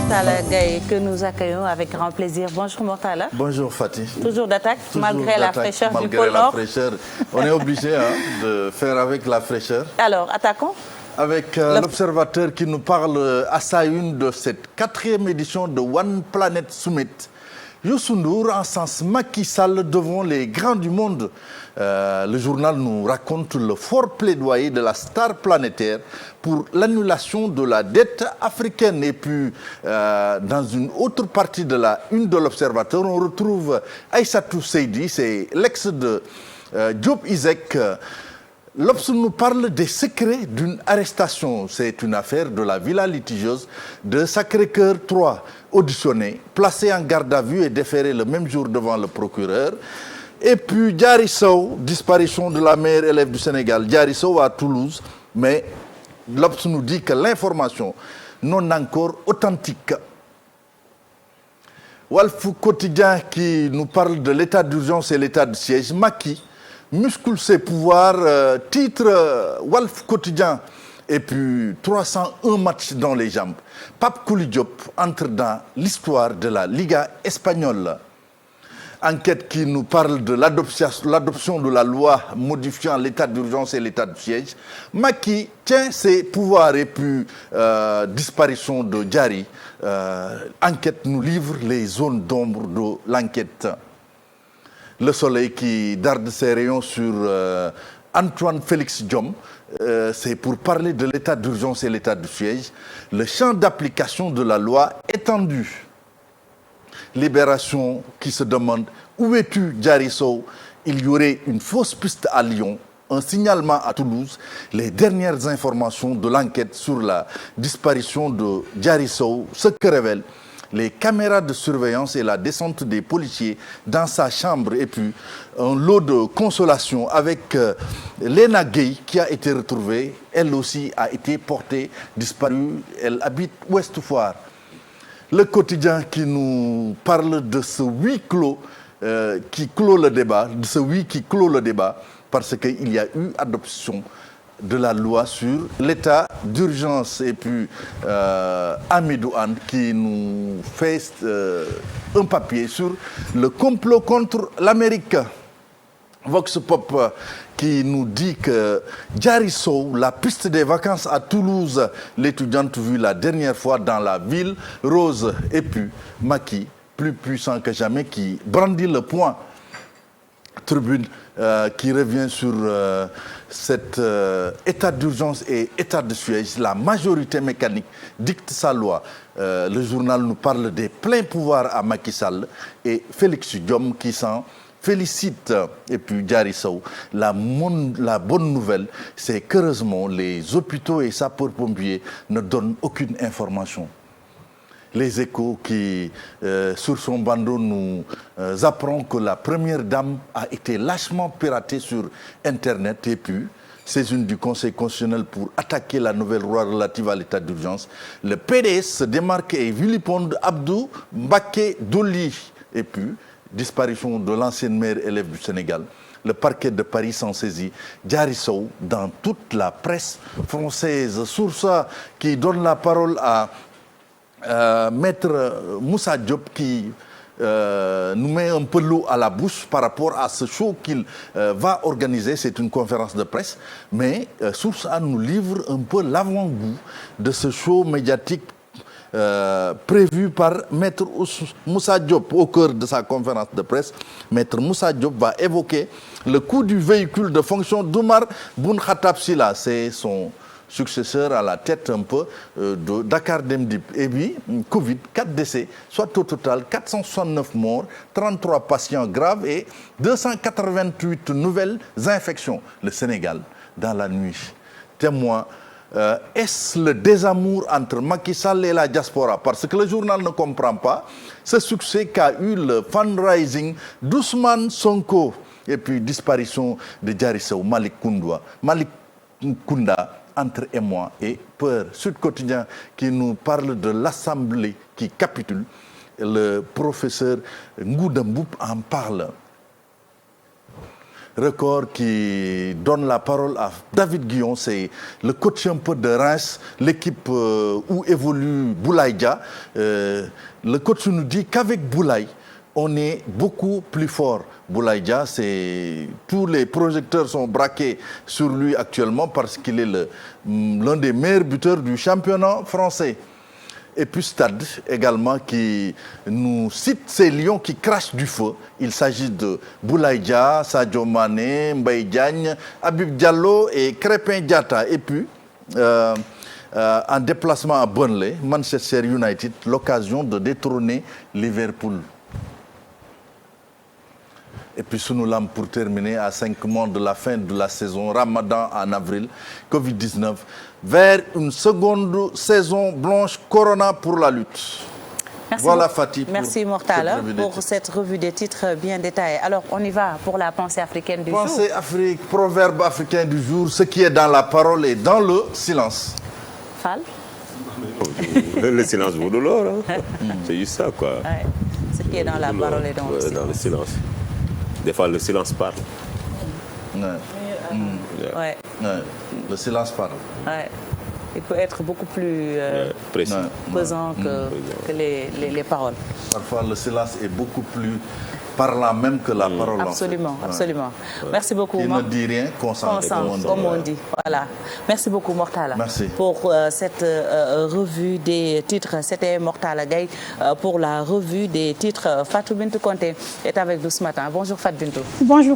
Mortala Gaye que nous accueillons avec grand plaisir. Bonjour Mortala. Bonjour Fatih. Toujours d'attaque malgré la fraîcheur du pôle Nord. On est obligé de faire avec la fraîcheur. Alors, attaquons. Avec l'observateur qui nous parle à sa une de cette 4e édition de One Planet Summit. Youssou N'Dour encense Macky Sall devant les grands du monde. Le journal nous raconte le fort plaidoyer de la star planétaire pour l'annulation de la dette africaine. Et puis, dans une autre partie de la une de l'Observateur, on retrouve Aïssatou Seydi, c'est l'ex de Diop Isaac. L'Obs nous parle des secrets d'une arrestation. C'est une affaire de la villa litigieuse de Sacré-Cœur 3, auditionné, placé en garde à vue et déféré le même jour devant le procureur. Et puis Diary Sow, disparition de la meilleure élève du Sénégal, Diary Sow à Toulouse. Mais l'Obs nous dit que l'information non encore authentique. Walf Quotidien qui nous parle de l'état d'urgence et l'état de siège. Macky muscle ses pouvoirs, titre Walf Quotidien. Et puis 301 matchs dans les jambes. Pape Kouli Diop entre dans l'histoire de la Liga espagnole. Enquête qui nous parle de l'adoption de la loi modifiant l'état d'urgence et l'état de siège. Macky tient ses pouvoirs et puis disparition de Diary. Enquête nous livre les zones d'ombre de l'enquête. Le Soleil qui darde ses rayons sur Antoine Félix Diome, c'est pour parler de l'état d'urgence et l'état de siège. Le champ d'application de la loi étendu. Libération qui se demande où es-tu, Diary Sow? Il y aurait une fausse piste à Lyon, un signalement à Toulouse. Les dernières informations de l'enquête sur la disparition de Diary Sow, ce que révèlent les caméras de surveillance et la descente des policiers dans sa chambre. Et puis un lot de consolation avec Léna Gueye qui a été retrouvée. Elle aussi a été portée, disparue. Elle habite Ouest Foire. Le Quotidien qui nous parle de ce huis clos qui clôt le débat, de ce oui qui clôt le débat, parce qu'il y a eu adoption de la loi sur l'état d'urgence. Et puis Amidou Anne qui nous fait un papier sur le complot contre l'Amérique. Vox Pop qui nous dit que Diary Sow, la piste des vacances à Toulouse, l'étudiante vue la dernière fois dans la ville rose. Et puis Macky, plus puissant que jamais, qui brandit le poing. Tribune qui revient sur cet état d'urgence et état de siège. La majorité mécanique dicte sa loi. Le journal nous parle des pleins pouvoirs à Macky Sall et Félix Diome qui s'en félicite. Et puis Diary Sow, la bonne nouvelle, c'est qu'heureusement les hôpitaux et sapeurs-pompiers ne donnent aucune information. Les Échos qui, sur son bandeau, nous apprend que la première dame a été lâchement piratée sur Internet. Et puis, saisine du Conseil constitutionnel pour attaquer la nouvelle loi relative à l'état d'urgence. Le PDS se démarque et viliponde Abdou Mbaké Doli. Et puis, disparition de l'ancienne meilleure élève du Sénégal. Le parquet de Paris s'en saisit. Diary Sow dans toute la presse française. Source qui donne la parole à Maître Moussa Diop qui nous met un peu l'eau à la bouche par rapport à ce show qu'il va organiser. C'est une conférence de presse, mais Source A nous livre un peu l'avant-goût de ce show médiatique prévu par Maître Moussa Diop. Au cœur de sa conférence de presse, Maître Moussa Diop va évoquer le coût du véhicule de fonction d'Oumar Boun Khattab Sylla. C'est son successeur à la tête un peu de Dakar Dem Dip. Et puis, Covid, 4 décès, soit au total 469 morts, 33 patients graves et 288 nouvelles infections. Le Sénégal, dans la nuit. Témoin, est-ce le désamour entre Macky Sall et la diaspora? Parce que le journal ne comprend pas ce succès qu'a eu le fundraising d'Ousmane Sonko. Et puis, disparition de Diary Sow, Malick Kounda, entre émoi et peur. Sud Quotidien qui nous parle de l'Assemblée qui capitule. Le professeur Ngouda Mboup en parle. Record qui donne la parole à David Guillon, c'est le coach un peu de Reims, l'équipe où évolue Boulaye Dia. Le coach nous dit qu'avec Boulaye, on est beaucoup plus fort. Boulaye Dia, tous les projecteurs sont braqués sur lui actuellement parce qu'il est l'un des meilleurs buteurs du championnat français. Et puis Stade également qui nous cite ces lions qui crachent du feu. Il s'agit de Boulaye Dia, Sadio Mané, Mbaye Diagne, Habib Diallo et Crépin Diatta. Et puis, en déplacement à Burnley, Manchester United, l'occasion de détrôner Liverpool. Et puis Sunulam pour terminer à 5 mois de la fin de la saison, Ramadan en avril, Covid-19, vers une seconde saison blanche Corona pour la lutte. Merci, voilà Fatih. Merci Mortala pour cette revue des titres bien détaillée. Alors on y va pour la pensée africaine du jour. Pensée Afrique, proverbe africain du jour, ce qui est dans la parole et dans le silence. Fall. Le silence vaut de l'or. Hein. C'est juste ça quoi. Ouais. Ce qui est dans la parole et dans le silence. Dans le silence. Des fois, le silence parle. Ouais. Ouais. Ouais. Le silence parle. Ouais. Il peut être beaucoup plus précis, pesant que les paroles. Parfois, le silence est beaucoup plus parlant même que la parole. Absolument, en fait. Absolument. Merci beaucoup. Il ne dit rien, consent, comme on dit. Voilà. Merci beaucoup, Mortala. Merci. Pour cette revue des titres. C'était Mortala Gaye pour la revue des titres. Fatou Bintou Conté est avec nous ce matin. Bonjour Fatou Bintou. Bonjour.